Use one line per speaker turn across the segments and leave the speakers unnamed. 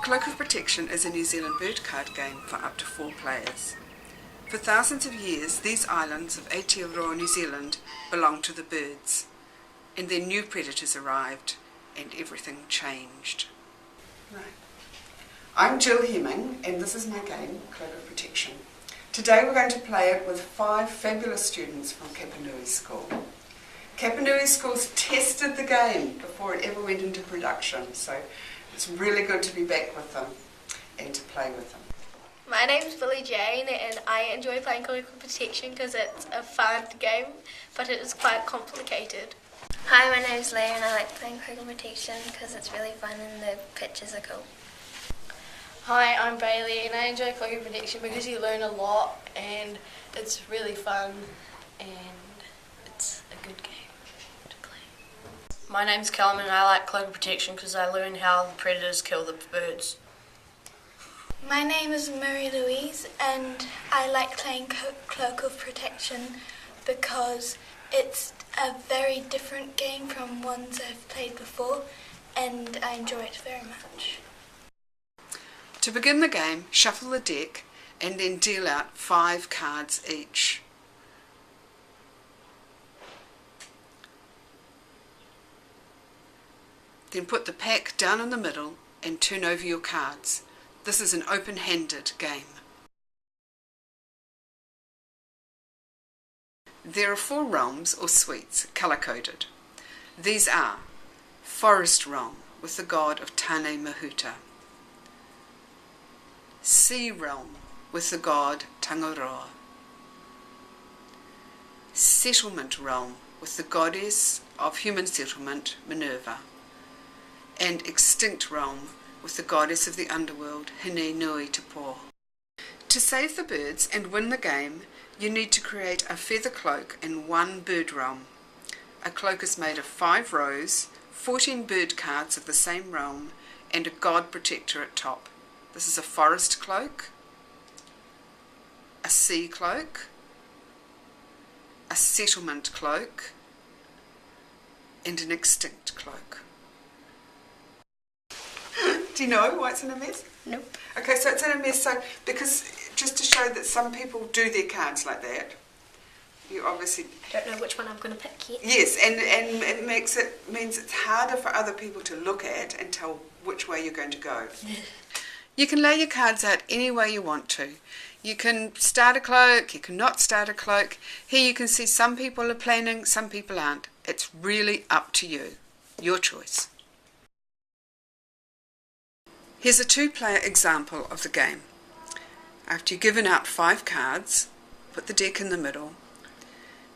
Cloak of Protection is a New Zealand bird card game for up to 4 players. For thousands of years, these islands of Aotearoa, New Zealand belonged to the birds, and then new predators arrived and everything changed. Right. I'm Jill Hemming, and this is my game, Cloak of Protection. Today we're going to play it with 5 fabulous students from Kapanui School. Kapanui School's tested the game before it ever went into production, so it's really good to be back with them and to play with them.
My name's Billie Jane and I enjoy playing Cloak of Protection because it's a fun game, but it is quite complicated.
Hi, my name's Leah and I like playing Cloak of Protection because it's really fun and the pictures are cool.
Hi, I'm Bailey and I enjoy Cloak of Protection because you learn a lot and it's really fun and it's a good game to play.
My name's Callum and I like Cloak of Protection because I learn how the predators kill the birds.
My name is Marie-Louise and I like playing Cloak of Protection because it's a very different game from ones I've played before and I enjoy it very much.
To begin the game, shuffle the deck and then deal out 5 cards each. Then put the pack down in the middle and turn over your cards. This is an open-handed game. There are 4 realms or suites, colour-coded. These are Forest Realm with the god of Tane Mahuta, Sea Realm with the god Tangaroa, Settlement Realm with the goddess of human settlement, Minerva, and Extinct Realm with the goddess of the underworld, Hine Nui Te Po. To save the birds and win the game, you need to create a feather cloak in 1 bird realm. A cloak is made of 5 rows, 14 bird cards of the same realm, and a god protector at top. This is a forest cloak, a sea cloak, a settlement cloak, and an extinct cloak. Do you know why it's in a mess?
Nope.
Okay, so it's in a mess, so because just to show that some people do their cards like that, you obviously
Don't know which one I'm going to pick yet.
yes, and it means it's harder for other people to look at and tell which way you're going to go. You can lay your cards out any way you want to. You can start a cloak, you can not start a cloak. Here you can see some people are planning, some people aren't. It's really up to you. Your choice. Here's a 2-player example of the game. After you've given out 5 cards, put the deck in the middle.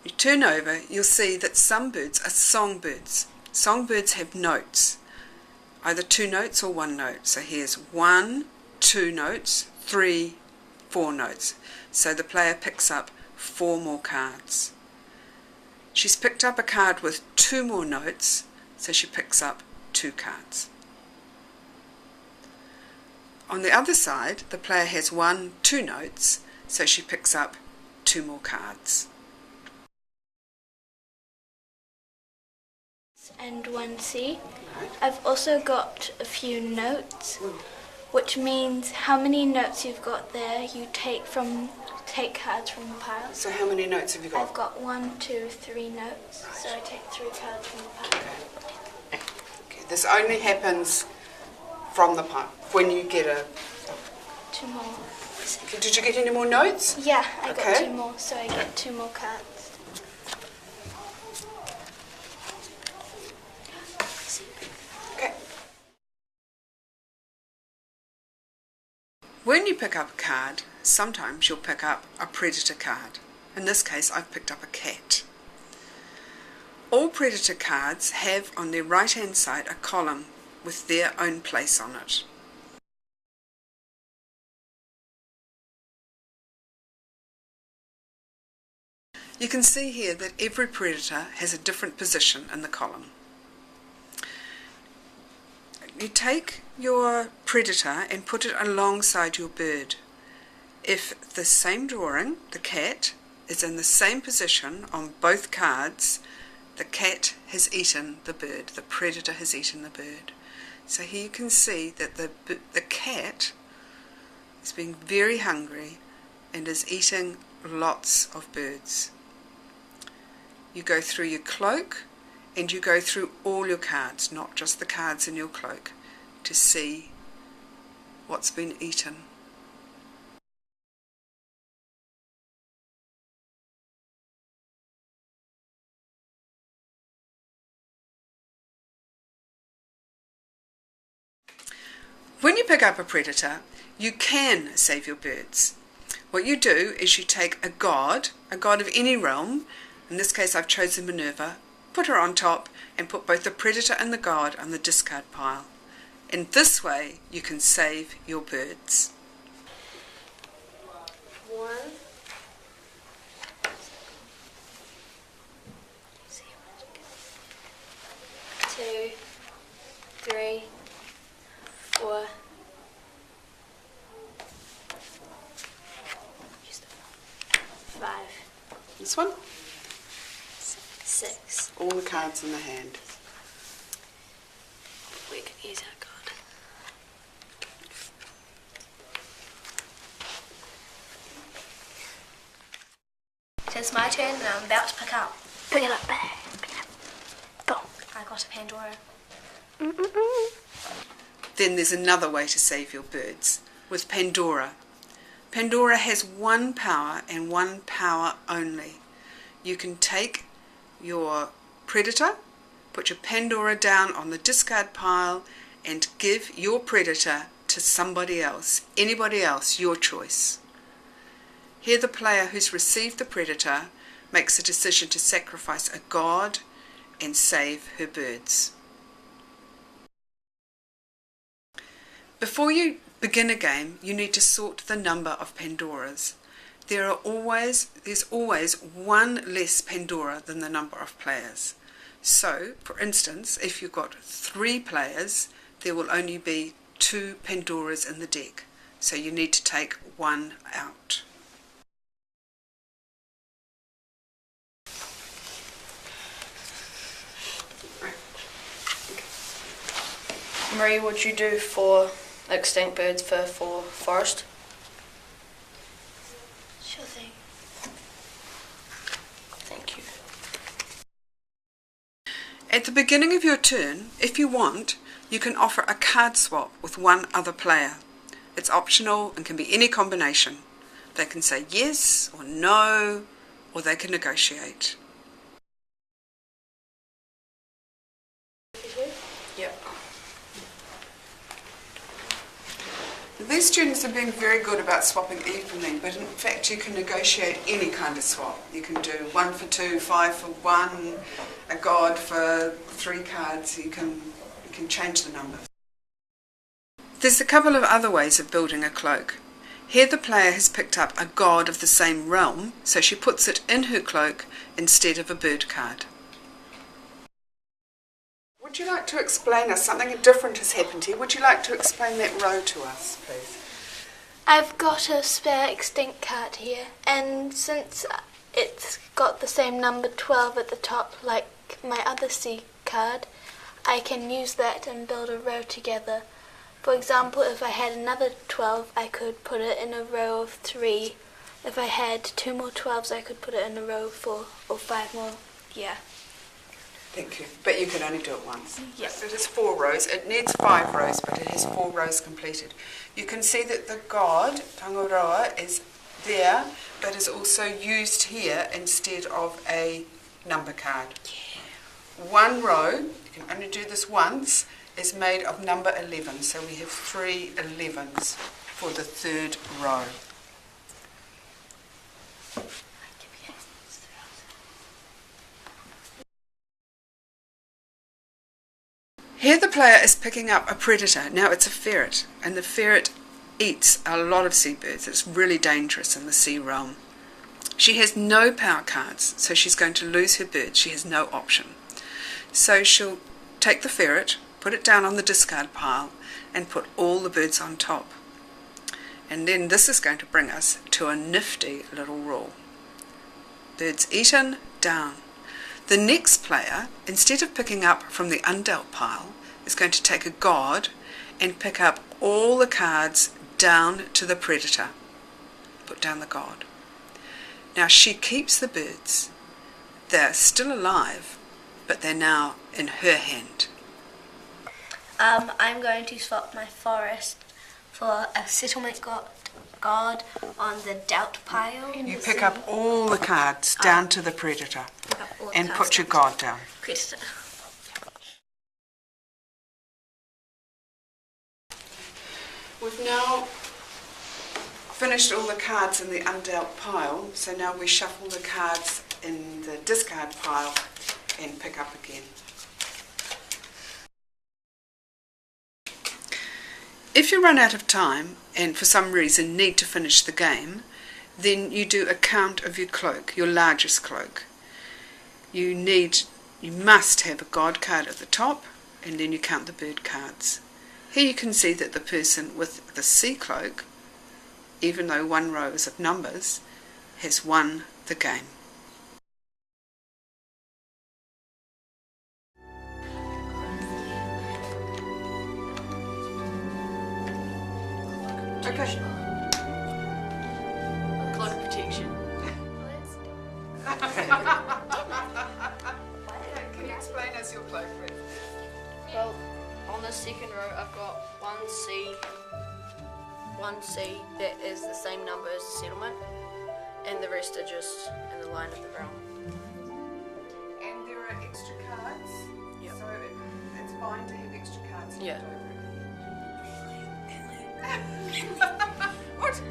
You turn over, you'll see that some birds are songbirds. Songbirds have notes, either 2 notes or 1 note. So here's 1, 2 notes, 3, 4 notes. So the player picks up 4 more cards. She's picked up a card with 2 more notes, so she picks up 2 cards. On the other side, the player has 1, 2 notes, so she picks up 2 more cards.
And 1C. I've also got a few notes, which means how many notes you've got there you take cards from the pile.
So how many notes have you got?
I've got 1, 2, 3 notes, so I take 3 cards from the pile.
Okay, this only happens from the pile when you get a...
2 more.
Did you get any more notes?
Yeah, I got
Okay.
2 more, so I get 2 more cards.
Okay. When you pick up a card, sometimes you'll pick up a predator card. In this case, I've picked up a cat. All predator cards have on their right-hand side a column with their own place on it. You can see here that every predator has a different position in the column. You take your predator and put it alongside your bird. If the same drawing, the cat, is in the same position on both cards, the cat has eaten the bird, the predator has eaten the bird. So here you can see that the cat is being very hungry and is eating lots of birds. You go through your cloak and you go through all your cards, not just the cards in your cloak, to see what's been eaten. When you pick up a predator, you can save your birds. What you do is you take a god of any realm, in this case I've chosen Minerva, put her on top and put both the predator and the god on the discard pile. In this way you can save your birds.
1, 2, 3, 4, 5,
This one?
6.
All the cards in the hand.
We can use our card. So it's my turn and I'm about to pick up.
Pick it up. Go.
I got a Pandora.
Then there's another way to save your birds, with Pandora. Pandora has one power and one power only. You can take your predator, put your Pandora down on the discard pile and give your predator to somebody else, anybody else, your choice. Here the player who's received the predator makes a decision to sacrifice a god and save her birds. Before you begin a game, you need to sort the number of Pandoras. There's always one less Pandora than the number of players. So, for instance, if you've got 3 players, there will only be 2 Pandoras in the deck. So you need to take 1 out.
Marie, would you do 4 extinct birds for 4 forest?
Sure thing.
Thank you.
At the beginning of your turn, if you want, you can offer a card swap with one other player. It's optional and can be any combination. They can say yes or no, or they can negotiate.
Yep.
These students are being very good about swapping evenly, but in fact you can negotiate any kind of swap. You can do 1 for 2, 5 for 1, a god for 3 cards. You can change the number. There's a couple of other ways of building a cloak. Here the player has picked up a god of the same realm, so she puts it in her cloak instead of a bird card. Would you like to explain us, something different has happened here, would you like to explain that row to us, please?
I've got a spare extinct card here, and since it's got the same number 12 at the top like my other C card, I can use that and build a row together. For example, if I had another 12, I could put it in a row of 3. If I had 2 more 12s, I could put it in a row of 4 or 5 more. Yeah.
Thank you. But you can only do it once.
Yes.
It is 4 rows. It needs 5 rows, but it has 4 rows completed. You can see that the god, Tangaroa, is there, but is also used here instead of a number card. Yeah. 1 row, you can only do this once, is made of number 11. So we have 3 11s for the 3rd row. Here the player is picking up a predator. Now it's a ferret, and the ferret eats a lot of seabirds. It's really dangerous in the sea realm. She has no power cards, so she's going to lose her bird. She has no option. So she'll take the ferret, put it down on the discard pile, and put all the birds on top. And then this is going to bring us to a nifty little rule. Birds eaten, down. The next player, instead of picking up from the undealt pile, is going to take a god and pick up all the cards down to the predator. Put down the god. Now she keeps the birds. They're still alive, but they're now in her hand.
I'm going to swap my forest for a settlement guard on the dealt pile.
You pick up all the cards down to the predator and put your god down.
Predator.
We've now finished all the cards in the undealt pile, so now we shuffle the cards in the discard pile and pick up again. If you run out of time and for some reason need to finish the game, then you do a count of your cloak, your largest cloak. You must have a god card at the top, and then you count the bird cards. Here you can see that the person with the sea cloak, even though one row is of numbers, has won the game. Okay.
Cloak of protection.
Can you explain us your cloak, Fred?
Well, on the second row I've got 1C that is the same number as the settlement, and the rest are just in the line of the realm.
And there are extra cards,
Yep.
so it's fine to have extra cards.
Yeah.
What?